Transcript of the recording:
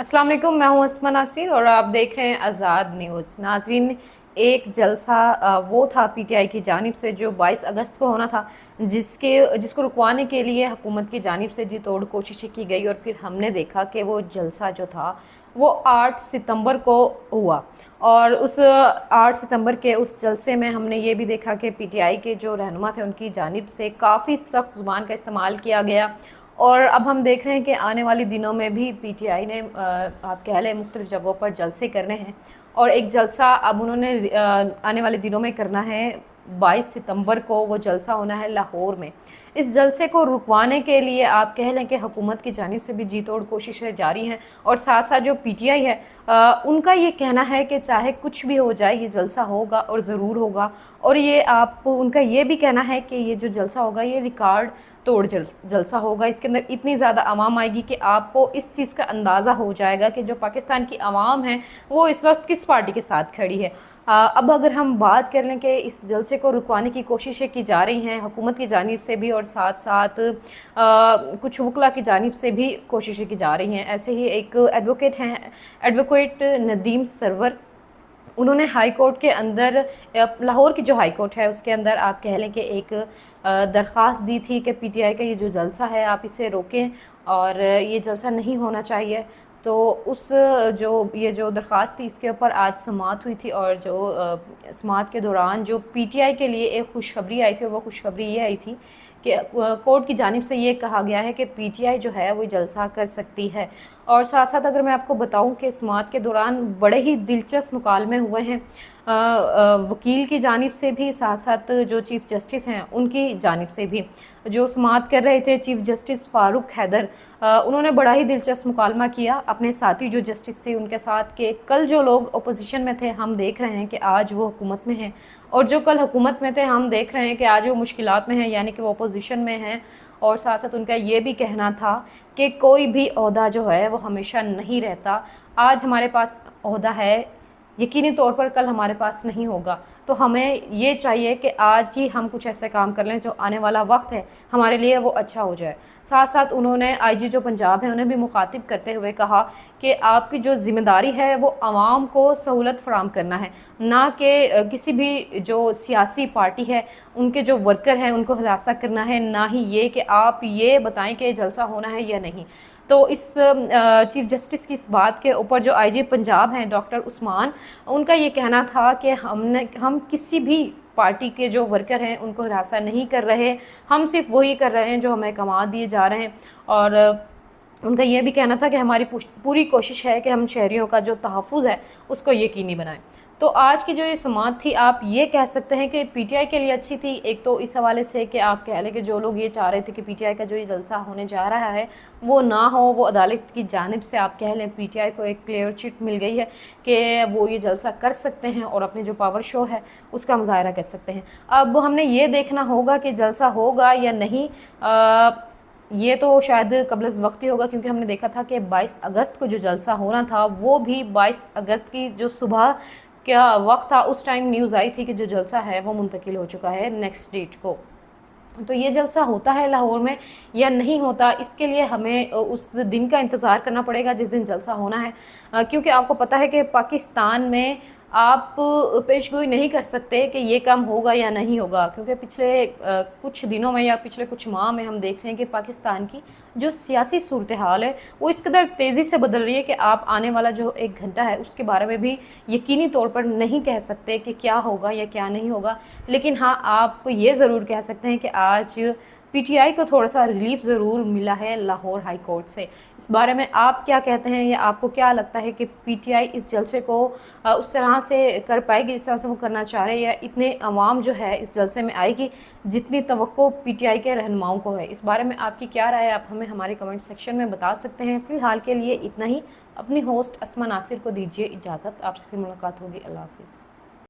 अस्सलाम वालेकुम, मैं हूं अस्मा नासिर और आप देख रहे हैं आज़ाद न्यूज़। नाज़रीन, एक जलसा वो था पीटीआई की जानिब से जो 22 अगस्त को होना था, जिसको रुकवाने के लिए हुकूमत की जानिब से जी तोड़ कोशिशें की गई और फिर हमने देखा कि वो जलसा जो था वो 8 सितंबर को हुआ। और उस 8 सितंबर के उस जलसे में हमने ये भी देखा कि पीटीआई के जो रहनुमा थे उनकी जानिब से काफ़ी सख्त ज़ुबान का इस्तेमाल किया गया। और अब हम देख रहे हैं कि आने वाले दिनों में भी पीटीआई ने आप कह लें मुख्तलिफ़ जगहों पर जलसे करने हैं। और एक जलसा अब उन्होंने आने वाले दिनों में करना है। 22 सितंबर को वो जलसा होना है लाहौर में। इस जलसे को रुकवाने के लिए आप कह लें कि हुकूमत की जानिब से भी जी तोड़ कोशिशें जारी हैं। और साथ साथ जो पीटीआई है उनका ये कहना है कि चाहे कुछ भी हो जाए ये जलसा होगा और ज़रूर होगा। और ये उनका ये भी कहना है कि ये जो जलसा होगा ये रिकॉर्ड तोड़ जलसा होगा। इसके अंदर इतनी ज़्यादा आवाम आएगी कि आपको इस चीज़ का अंदाज़ा हो जाएगा कि जो पाकिस्तान की आवाम है वो इस वक्त किस पार्टी के साथ खड़ी है। अब अगर हम बात कर लें कि इस जलसे को रुकवाने की कोशिशें की जा रही हैं हुकूमत की जानिब से भी और साथ साथ कुछ वकला की जानिब से भी कोशिशें की जा रही हैं। ऐसे ही एक एडवोकेट हैं, एडवोकेट नदीम सरवर, उन्होंने हाई कोर्ट के अंदर लाहौर की जो हाई कोर्ट है उसके अंदर आप कह लें कि एक दरख्वास्त दी थी कि पीटीआई का ये जो जलसा है आप इसे रोकें और ये जलसा नहीं होना चाहिए। तो उस ये जो दरख्वास्त थी इसके ऊपर आज समाअत हुई थी और जो समाअत के दौरान जो पीटीआई के लिए एक खुशखबरी आई थी वो खुशखबरी ये आई थी कि कोर्ट की जानिब से ये कहा गया है कि पीटीआई जो है वो जलसा कर सकती है। और साथ साथ अगर मैं आपको बताऊं कि समाअत के दौरान बड़े ही दिलचस्प मुकालमे हुए हैं वकील की जानिब से भी, साथ साथ जो चीफ़ जस्टिस हैं उनकी जानिब से भी। जो समाअत कर रहे थे चीफ़ जस्टिस फ़ारूक हैदर, उन्होंने बड़ा ही दिलचस्प मुकालमा किया अपने साथी जो जस्टिस थे उनके साथ कि कल जो लोग अपोजिशन में थे हम देख रहे हैं कि आज वो हुकूमत में हैं, और जो कल हुकूमत में थे हम देख रहे हैं कि आज वो मुश्किलात में हैं, यानी कि वो अपोजिशन में हैं। और साथ साथ उनका ये भी कहना था कि कोई भी ओहदा जो है वो हमेशा नहीं रहता। आज हमारे पास ओहदा है, यकीनी तौर पर कल हमारे पास नहीं होगा। तो हमें ये चाहिए कि आज ही हम कुछ ऐसे काम कर लें जो आने वाला वक्त है हमारे लिए वो अच्छा हो जाए। साथ साथ उन्होंने आईजी जो पंजाब है उन्हें भी मुखातिब करते हुए कहा कि आपकी जो ज़िम्मेदारी है वो आवाम को सहूलत फराहम करना है, ना कि किसी भी जो सियासी पार्टी है उनके जो वर्कर हैं उनको हरासा करना है, ना ही ये कि आप ये बताएं कि जलसा होना है या नहीं। तो इस चीफ़ जस्टिस की इस बात के ऊपर जो आईजी पंजाब हैं डॉक्टर उस्मान, उनका ये कहना था कि हम किसी भी पार्टी के जो वर्कर हैं उनको हरासा नहीं कर रहे, हम सिर्फ वही कर रहे हैं जो हमें कमा दिए जा रहे हैं। और उनका ये भी कहना था कि हमारी पूरी कोशिश है कि हम शहरियों का जो तहफ़्फ़ुज़ है उसको यकीनी बनाएं। तो आज की जो ये समाअत थी आप ये कह सकते हैं कि पीटीआई के लिए अच्छी थी। एक तो इस हवाले से कि आप कह लें कि जो लोग ये चाह रहे थे कि पीटीआई का जो ये जलसा होने जा रहा है वो ना हो, वो अदालत की जानिब से आप कह लें पीटीआई को एक क्लियर चिट मिल गई है कि वो ये जलसा कर सकते हैं और अपनी जो पावर शो है उसका मुजाहरा कर सकते हैं। अब हमने ये देखना होगा कि जलसा होगा या नहीं। ये तो शायद कबल वक्त ही होगा, क्योंकि हमने देखा था कि 22 अगस्त को जो जलसा होना था वो भी 22 अगस्त की जो सुबह क्या वक्त था उस टाइम न्यूज़ आई थी कि जो जलसा है वो मुंतकिल हो चुका है नेक्स्ट डेट को। तो ये जलसा होता है लाहौर में या नहीं होता, इसके लिए हमें उस दिन का इंतज़ार करना पड़ेगा जिस दिन जलसा होना है। क्योंकि आपको पता है कि पाकिस्तान में आप पेशगोई नहीं कर सकते कि ये काम होगा या नहीं होगा, क्योंकि पिछले कुछ दिनों में या पिछले कुछ माह में हम देख रहे हैं कि पाकिस्तान की जो सियासी सूरत हाल है वो इस कदर तेज़ी से बदल रही है कि आप आने वाला जो एक घंटा है उसके बारे में भी यकीनी तौर पर नहीं कह सकते कि क्या होगा या क्या नहीं होगा। लेकिन हाँ, आप ये ज़रूर कह सकते हैं कि आज पीटीआई को थोड़ा सा रिलीफ ज़रूर मिला है लाहौर हाई कोर्ट से। इस बारे में आप क्या कहते हैं या आपको क्या लगता है कि पीटीआई इस जलसे को उस तरह से कर पाएगी जिस तरह से वो करना चाह रहे हैं, या इतने अवाम जो है इस जलसे में आएगी जितनी तवक्को पीटीआई के रहनुमाओं को है? इस बारे में आपकी क्या राय है आप हमें हमारे कमेंट सेक्शन में बता सकते हैं। फ़िलहाल के लिए इतना ही। अपनी होस्ट अस्मा नासिर को दीजिए इजाज़त, आपसे फिर मुलाकात होगी। अल्लाह हाफ़िज़।